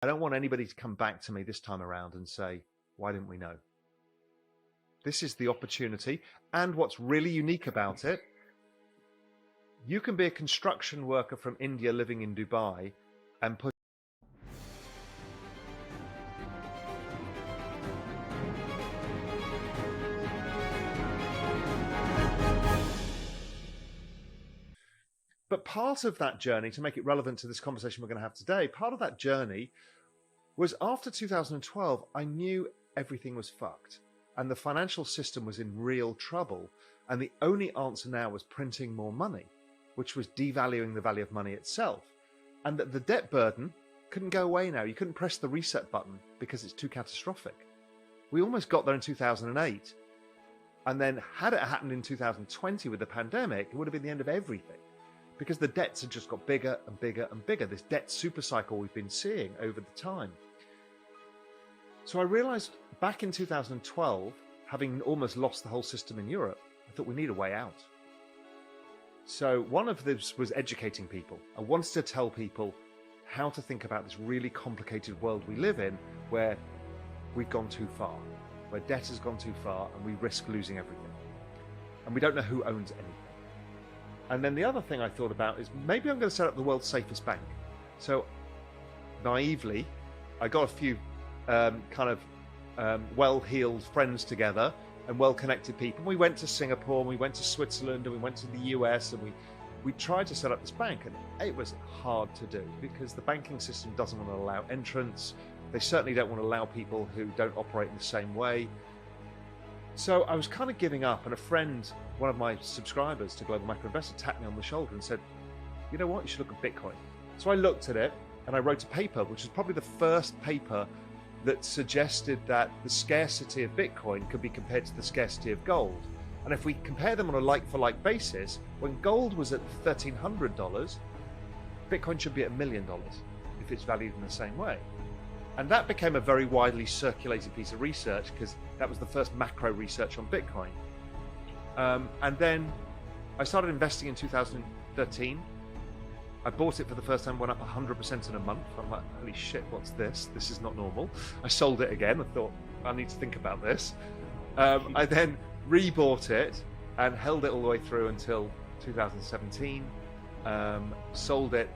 I don't want anybody to come back to me this time around and say, why didn't we know? This is the opportunity. And what's really unique about it, you can be a construction worker from India living in Dubai and put But part of that journey, to make it relevant to this conversation we're going to have today, part of that journey was after 2012, I knew everything was fucked and the financial system was in real trouble. And the only answer now was printing more money, which was devaluing the value of money itself. And that the debt burden couldn't go away now. You couldn't press the reset button because it's too catastrophic. We almost got there in 2008. And then had it happened in 2020 with the pandemic, it would have been the end of everything, because the debts had just got bigger and bigger and bigger, this debt super cycle we've been seeing over the time. So I realized back in 2012, having almost lost the whole system in Europe, I thought we need a way out. So one of this was educating people. I wanted to tell people how to think about this really complicated world we live in, where we've gone too far, where debt has gone too far and we risk losing everything. And we don't know who owns anything. And then the other thing I thought about is maybe I'm going to set up the world's safest bank. So naively, I got a few well-heeled friends together and well-connected people. We went to Singapore, and we went to Switzerland, and we went to the US, and we tried to set up this bank. And it was hard to do because the banking system doesn't want to allow entrants. They certainly don't want to allow people who don't operate in the same way. So I was kind of giving up, and a friend, one of my subscribers to Global Macro Investor, tapped me on the shoulder and said, you know what, you should look at Bitcoin. So I looked at it and I wrote a paper, which was probably the first paper that suggested that the scarcity of Bitcoin could be compared to the scarcity of gold. And if we compare them on a like-for-like basis, when gold was at $1,300, Bitcoin should be at $1 million if it's valued in the same way. And that became a very widely circulated piece of research because that was the first macro research on Bitcoin. And then I started investing in 2013. I bought it for the first time, went up 100% in a month. I'm like, holy shit, what's this? This is not normal. I sold it again. I thought, I need to think about this. I then rebought it and held it all the way through until 2017. Sold it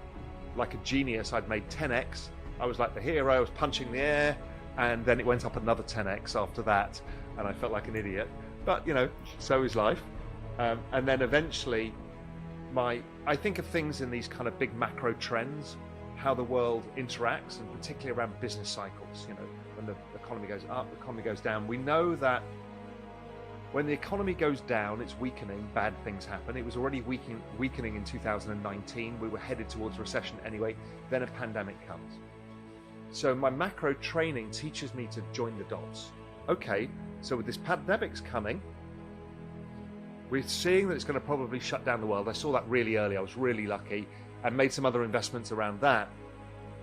like a genius. I'd made 10x. I was like the hero, I was punching the air, and then it went up another 10x after that, and I felt like an idiot. But, you know, so is life. And then eventually, I think of things in these kind of big macro trends, how the world interacts, and particularly around business cycles. You know, when the economy goes up, the economy goes down. We know that when the economy goes down, it's weakening, bad things happen. It was already weakening in 2019. We were headed towards recession anyway. Then a pandemic comes. So my macro training teaches me to join the dots. Okay, so with this pandemic's coming, we're seeing that it's going to probably shut down the world. I saw that really early. I was really lucky and made some other investments around that.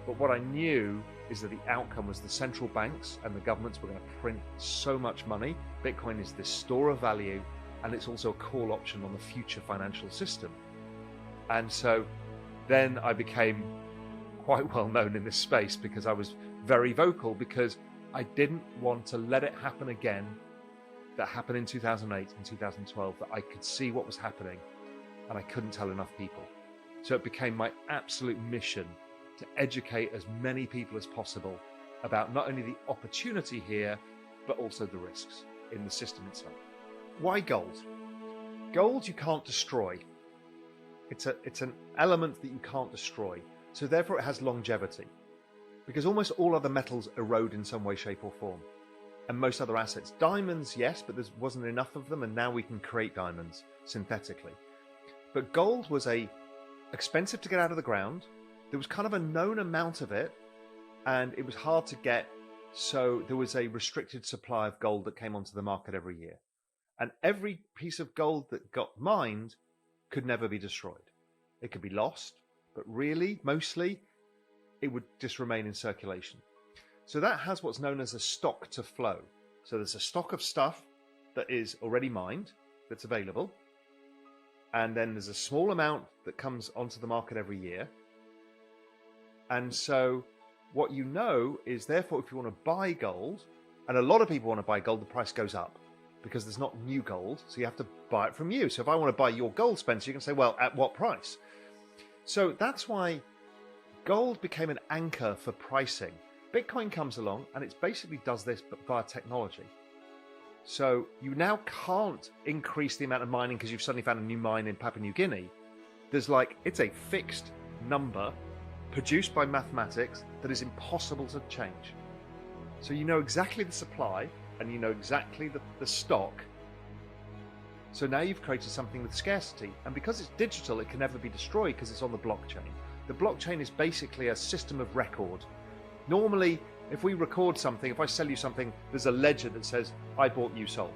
But what I knew is that the outcome was the central banks and the governments were going to print so much money. Bitcoin is this store of value, and it's also a call option on the future financial system. And so then I became quite well known in this space because I was very vocal, because I didn't want to let it happen again that happened in 2008 and 2012, that I could see what was happening and I couldn't tell enough people. So it became my absolute mission to educate as many people as possible about not only the opportunity here, but also the risks in the system itself. Why gold? Gold you can't destroy. It's an element that you can't destroy. So therefore it has longevity, because almost all other metals erode in some way, shape or form. And most other assets. Diamonds, yes, but there wasn't enough of them, and now we can create diamonds synthetically. But gold was expensive to get out of the ground. There was kind of a known amount of it, and it was hard to get. So there was a restricted supply of gold that came onto the market every year. And every piece of gold that got mined could never be destroyed. It could be lost, but really, mostly, it would just remain in circulation. So that has what's known as a stock to flow. So there's a stock of stuff that is already mined, that's available. And then there's a small amount that comes onto the market every year. And so what you know is, therefore, if you want to buy gold, and a lot of people want to buy gold, the price goes up because there's not new gold, so you have to buy it from you. So if I want to buy your gold, Spencer, you can say, well, at what price? So that's why gold became an anchor for pricing. Bitcoin comes along and it basically does this but via technology. So you now can't increase the amount of mining because you've suddenly found a new mine in Papua New Guinea. There's it's a fixed number produced by mathematics that is impossible to change. So you know exactly the supply and you know exactly the stock. So now you've created something with scarcity, and because it's digital, it can never be destroyed because it's on the blockchain. The blockchain is basically a system of record. Normally, if we record something, if I sell you something, there's a ledger that says, I bought, you sold.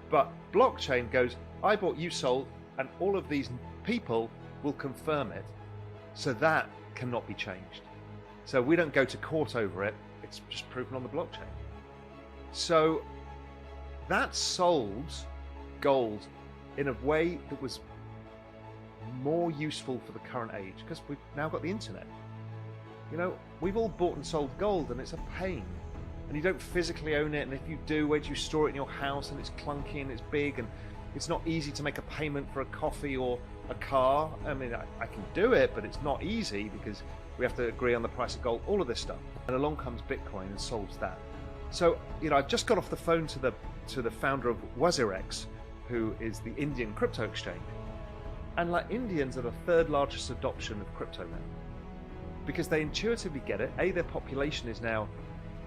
But blockchain goes, I bought, you sold, and all of these people will confirm it. So that cannot be changed. So we don't go to court over it, it's just proven on the blockchain. So that solves gold in a way that was more useful for the current age, because we've now got the internet. You know, we've all bought and sold gold and it's a pain, and you don't physically own it, and if you do, where do you store it in your house? And it's clunky and it's big and it's not easy to make a payment for a coffee or a car. I mean, I can do it, but it's not easy because we have to agree on the price of gold, all of this stuff. And along comes Bitcoin and solves that. So, you know, I just got off the phone to the founder of WazirX, who is the Indian crypto exchange. And Indians are the third largest adoption of crypto now, because they intuitively get it. Their population is now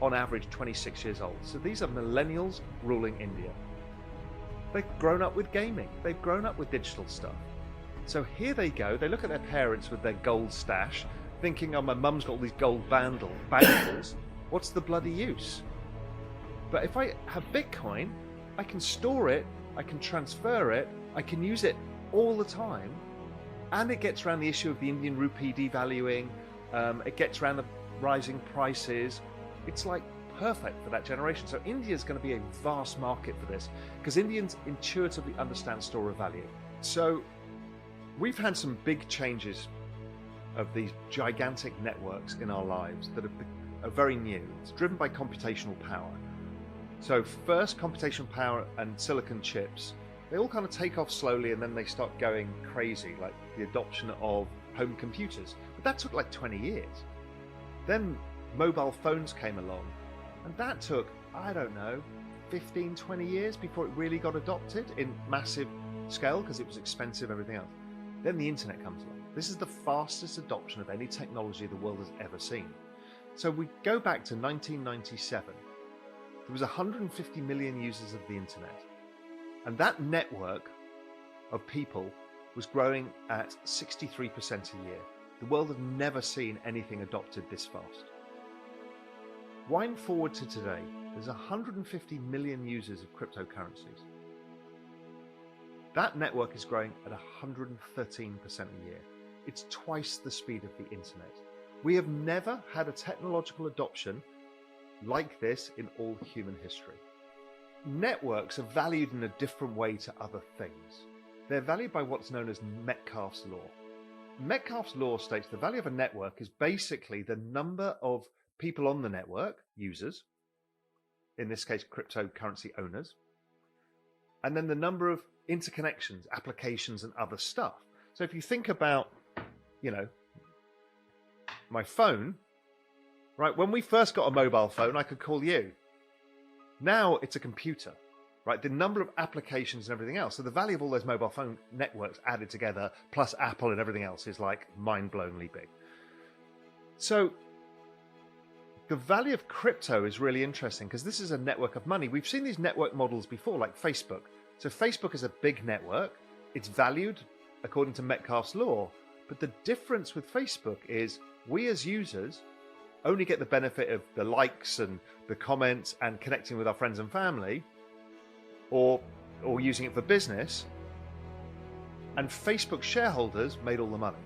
on average 26 years old. So these are millennials ruling India. They've grown up with gaming. They've grown up with digital stuff. So here they go. They look at their parents with their gold stash, thinking, oh, my mum's got all these gold bangles. What's the bloody use? But if I have Bitcoin, I can store it, I can transfer it, I can use it all the time, and it gets around the issue of the Indian rupee devaluing, it gets around the rising prices. It's perfect for that generation. So India is going to be a vast market for this, because Indians intuitively understand store of value. So we've had some big changes of these gigantic networks in our lives that are very new. It's driven by computational power. So first, computational power and silicon chips, they all kind of take off slowly and then they start going crazy, like the adoption of home computers. But that took 20 years. Then mobile phones came along, and that took, I don't know, 15, 20 years before it really got adopted in massive scale because it was expensive, everything else. Then the internet comes along. This is the fastest adoption of any technology the world has ever seen. So we go back to 1997. There was 150 million users of the internet. And that network of people was growing at 63% a year. The world has never seen anything adopted this fast. Wind forward to today, there's 150 million users of cryptocurrencies. That network is growing at 113% a year. It's twice the speed of the internet. We have never had a technological adoption like this in all human history. Networks are valued in a different way to other things. They're valued by what's known as Metcalfe's law. Metcalfe's law states the value of a network is basically the number of people on the network, users, in this case cryptocurrency owners, and then the number of interconnections, applications, and other stuff. So if you think about, my phone, right? When we first got a mobile phone, I could call you. Now it's a computer, right? The number of applications and everything else. So the value of all those mobile phone networks added together, plus Apple and everything else, is mind-blowingly big. So the value of crypto is really interesting because this is a network of money. We've seen these network models before, like Facebook. So Facebook is a big network. It's valued according to Metcalfe's law. But the difference with Facebook is we as users only get the benefit of the likes and the comments and connecting with our friends and family, or using it for business. And Facebook shareholders made all the money.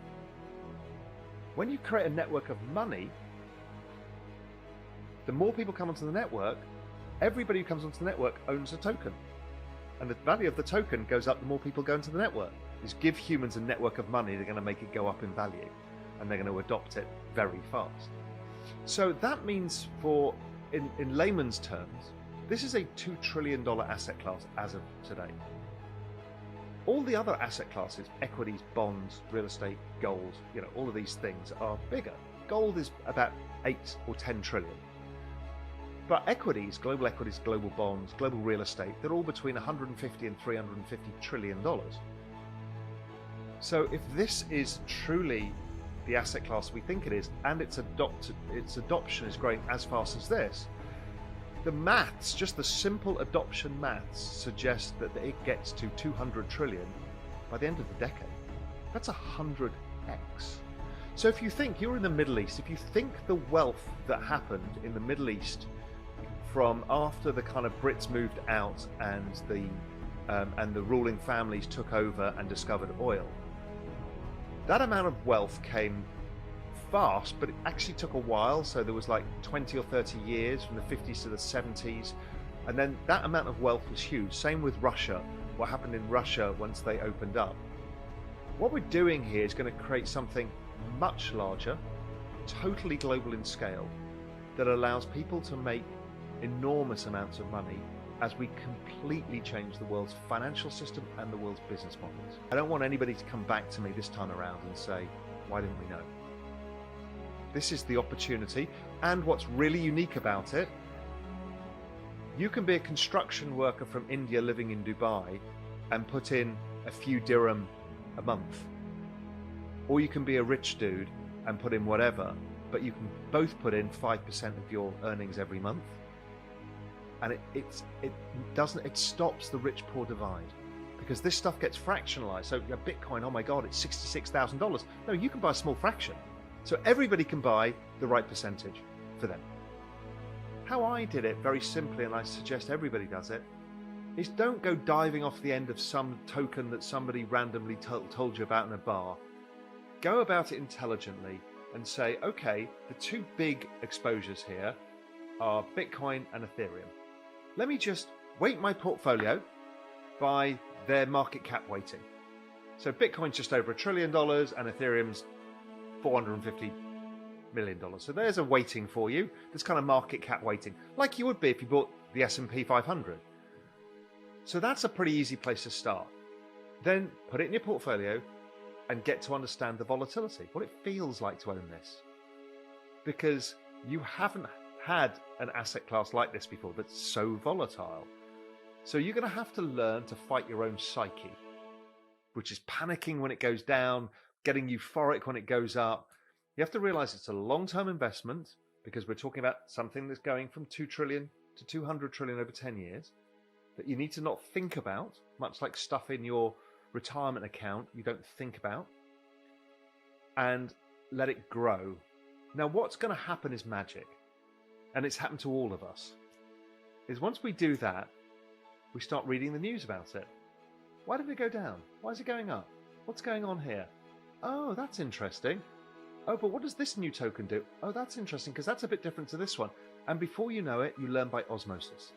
When you create a network of money, the more people come onto the network, everybody who comes onto the network owns a token. And the value of the token goes up the more people go into the network. Is give humans a network of money, they're going to make it go up in value. And they're going to adopt it very fast. So that means in layman's terms, this is a $2 trillion asset class as of today. All the other asset classes, equities, bonds, real estate, gold, all of these things are bigger. Gold is about 8 or 10 trillion. But equities, global bonds, global real estate, they're all between 150 and 350 trillion dollars. So if this is truly the asset class we think it is, and its adoption is growing as fast as this, the maths, just the simple adoption maths, suggest that it gets to 200 trillion by the end of the decade. That's 100x. So if you think you're in the Middle East, if you think the wealth that happened in the Middle East from after the kind of Brits moved out and the ruling families took over and discovered oil, that amount of wealth came fast, but it actually took a while. So there was like 20 or 30 years from the 50s to the 70s, and then that amount of wealth was huge. Same with Russia. What happened in Russia once they opened up. What we're doing here is going to create something much larger, totally global in scale, that allows people to make enormous amounts of money as we completely change the world's financial system and the world's business models. I don't want anybody to come back to me this time around and say, why didn't we know? This is the opportunity, and what's really unique about it, you can be a construction worker from India living in Dubai and put in a few dirham a month. Or you can be a rich dude and put in whatever, but you can both put in 5% of your earnings every month. And it stops the rich poor divide, because this stuff gets fractionalized. So Bitcoin, oh my God, it's $66,000. No, you can buy a small fraction. So everybody can buy the right percentage for them. How I did it, very simply, and I suggest everybody does it, is don't go diving off the end of some token that somebody randomly told you about in a bar. Go about it intelligently and say, okay, the two big exposures here are Bitcoin and Ethereum. Let me just weight my portfolio by their market cap weighting. So Bitcoin's just over $1 trillion and Ethereum's $450 million. So there's a weighting for you. This kind of market cap weighting, like you would be if you bought the S&P 500. So that's a pretty easy place to start. Then put it in your portfolio and get to understand the volatility, what it feels like to own this. Because you haven't had an asset class like this before that's so volatile. So you're going to have to learn to fight your own psyche, which is panicking when it goes down, getting euphoric when it goes up. You have to realize it's a long-term investment, because we're talking about something that's going from 2 trillion to 200 trillion over 10 years, that you need to not think about, much like stuff in your retirement account you don't think about, and let it grow. Now, what's going to happen is magic, and it's happened to all of us, is once we do that, we start reading the news about it. Why did it go down? Why is it going up? What's going on here? Oh, that's interesting. Oh, but what does this new token do? Oh, that's interesting, because that's a bit different to this one. And before you know it, you learn by osmosis.